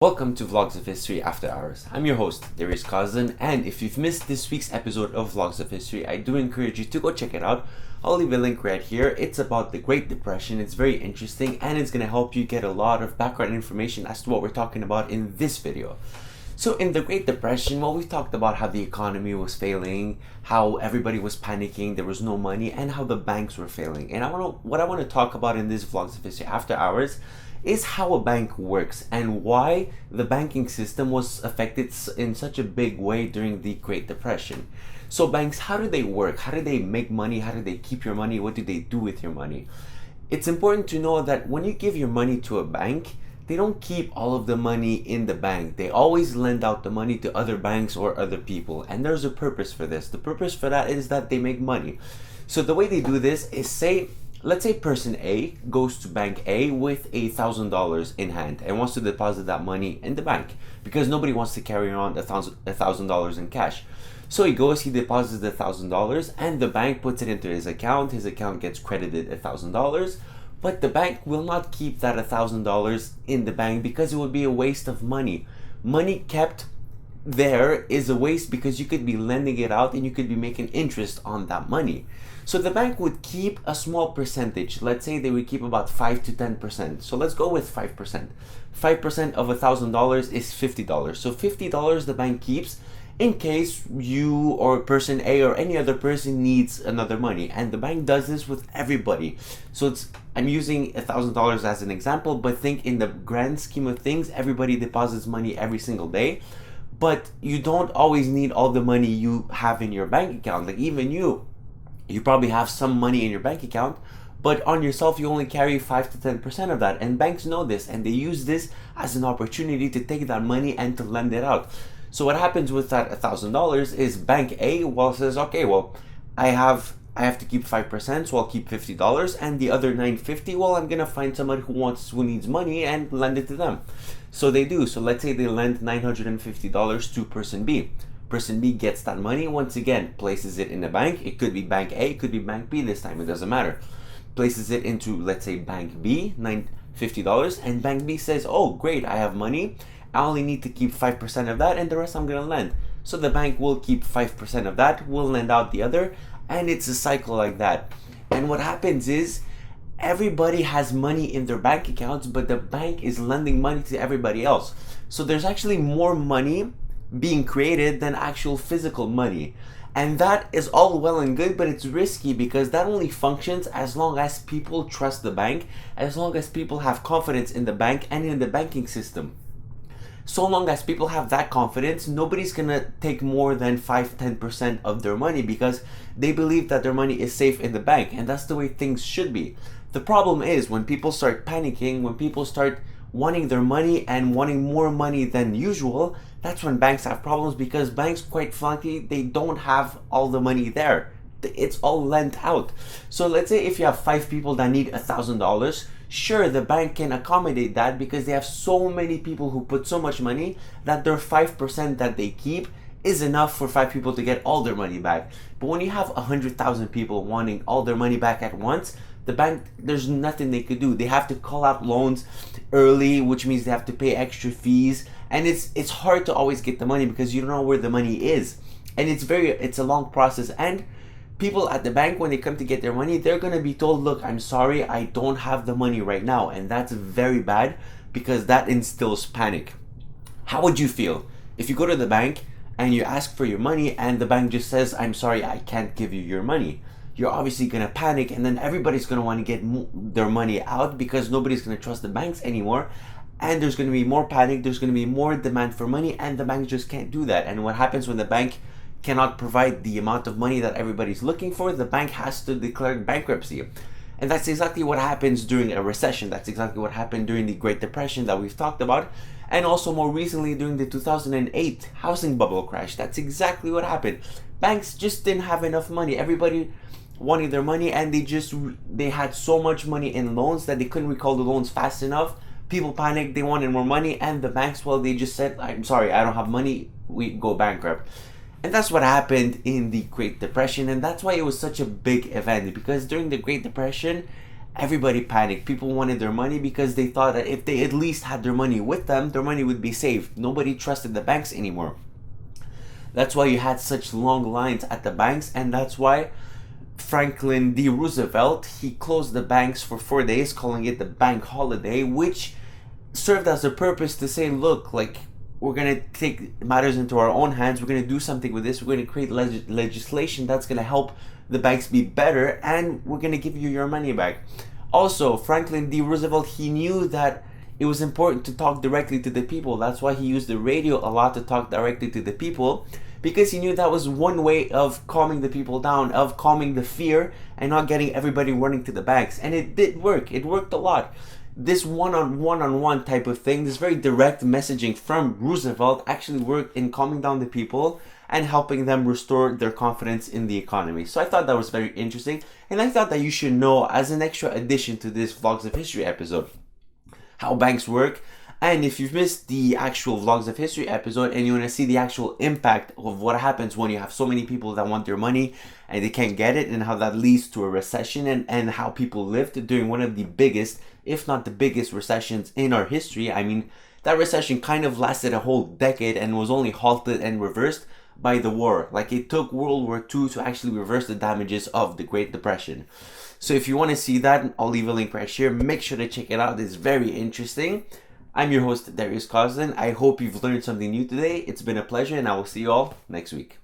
Welcome to Vlogs of History After Hours. I'm your host, Darius Cousin, and if you've missed this week's episode of Vlogs of History, I do encourage you to go check it out. I'll leave a link right here. It's about the Great Depression. It's very interesting, and it's going to help you get a lot of background information as to what we're talking about in this video. So in the Great Depression, we talked about how the economy was failing, how everybody was panicking, there was no money, and how the banks were failing. And what I want to talk about in this Vlogs of History After Hours is how a bank works and why the banking system was affected in such a big way during the Great Depression. So banks, how do they work? How do they make money? How do they keep your money? What do they do with your money? It's important to know that when you give your money to a bank, they don't keep all of the money in the bank. They always lend out the money to other banks or other people. And there's a purpose for this. The purpose for that is that they make money. So the way they do this is let's say person A goes to bank A with $1,000 in hand and wants to deposit that money in the bank because nobody wants to carry around $1,000 in cash. So he goes, he deposits the $1,000 and the bank puts it into his account. His account gets credited $1,000, but the bank will not keep that $1,000 in the bank because it would be a waste of money. Money kept there is a waste because you could be lending it out and you could be making interest on that money. So the bank would keep a small percentage. Let's say they would keep about 5 to 10%. So let's go with 5%. 5% of $1,000 is $50. So $50 the bank keeps in case you or person A or any other person needs another money. And the bank does this with everybody. So I'm using $1,000 as an example, but think in the grand scheme of things, everybody deposits money every single day. But you don't always need all the money you have in your bank account. Like even you probably have some money in your bank account, but on yourself, you only carry 5 to 10% of that. And banks know this, and they use this as an opportunity to take that money and to lend it out. So what happens with that $1,000 is bank A says, okay, I have to keep 5%, so I'll keep $50, and the other $950, I'm gonna find somebody who needs money and lend it to them. So they do. So let's say they lend $950 to person B. Person B gets that money, once again, places it in the bank. It could be bank A, it could be bank B this time, it doesn't matter. Places it into, let's say, bank B, $950, and bank B says, oh, great, I have money. I only need to keep 5% of that, and the rest I'm going to lend. So the bank will keep 5% of that, will lend out the other, and it's a cycle like that. And what happens is, everybody has money in their bank accounts, but the bank is lending money to everybody else. So there's actually more money being created than actual physical money. And that is all well and good, but it's risky because that only functions as long as people trust the bank, as long as people have confidence in the bank and in the banking system. So long as people have that confidence, nobody's gonna take more than 5-10% of their money because they believe that their money is safe in the bank, and that's the way things should be. The problem is when people start panicking, when people start wanting their money and wanting more money than usual, that's when banks have problems because banks, quite frankly, they don't have all the money there. It's all lent out. So let's say if you have 5 people that need $1,000, sure, the bank can accommodate that because they have so many people who put so much money that their 5% that they keep is enough for 5 people to get all their money back. But when you have 100,000 people wanting all their money back at once, the bank, there's nothing they could do. They have to call out loans early, which means they have to pay extra fees. And it's hard to always get the money because you don't know where the money is. And it's a long process. And people at the bank, when they come to get their money, they're going to be told, look, I'm sorry, I don't have the money right now. And that's very bad because that instills panic. How would you feel if you go to the bank and you ask for your money and the bank just says, I'm sorry, I can't give you your money? You're obviously going to panic, and then everybody's going to want to get their money out because nobody's going to trust the banks anymore. And there's going to be more panic, there's going to be more demand for money, and the bank just can't do that. And what happens when the bank cannot provide the amount of money that everybody's looking for? The bank has to declare bankruptcy. And that's exactly what happens during a recession. That's exactly what happened during the Great Depression that we've talked about. And also more recently during the 2008 housing bubble crash. That's exactly what happened. Banks just didn't have enough money. Everybody wanted their money, and they had so much money in loans that they couldn't recall the loans fast enough. People panicked, they wanted more money, and the banks, they just said, I'm sorry, I don't have money, we go bankrupt. And that's what happened in the Great Depression, and that's why it was such a big event, because during the Great Depression, everybody panicked. People wanted their money because they thought that if they at least had their money with them, their money would be safe. Nobody trusted the banks anymore. That's why you had such long lines at the banks, and that's why Franklin D. Roosevelt, he closed the banks for 4 days, calling it the bank holiday, which served as a purpose to say, look, like, we're going to take matters into our own hands. We're going to do something with this. We're going to create legislation that's going to help the banks be better, and we're going to give you your money back. Also, Franklin D. Roosevelt, he knew that it was important to talk directly to the people. That's why he used the radio a lot to talk directly to the people, because he knew that was one way of calming the people down, of calming the fear and not getting everybody running to the banks. And it did work. It worked a lot. This one-on-one type of thing, this very direct messaging from Roosevelt actually worked in calming down the people and helping them restore their confidence in the economy. So I thought that was very interesting, and I thought that you should know, as an extra addition to this Vlogs of History episode, how banks work. And if you've missed the actual Vlogs of History episode and you want to see the actual impact of what happens when you have so many people that want their money and they can't get it, and how that leads to a recession, and how people lived during one of the biggest, if not the biggest, recessions in our history. I mean, that recession kind of lasted a whole decade and was only halted and reversed by the war. Like, it took World War II to actually reverse the damages of the Great Depression. So if you want to see that, I'll leave a link right here. Make sure to check it out. It's very interesting. I'm your host, Darius Coslin. I hope you've learned something new today. It's been a pleasure, and I will see you all next week.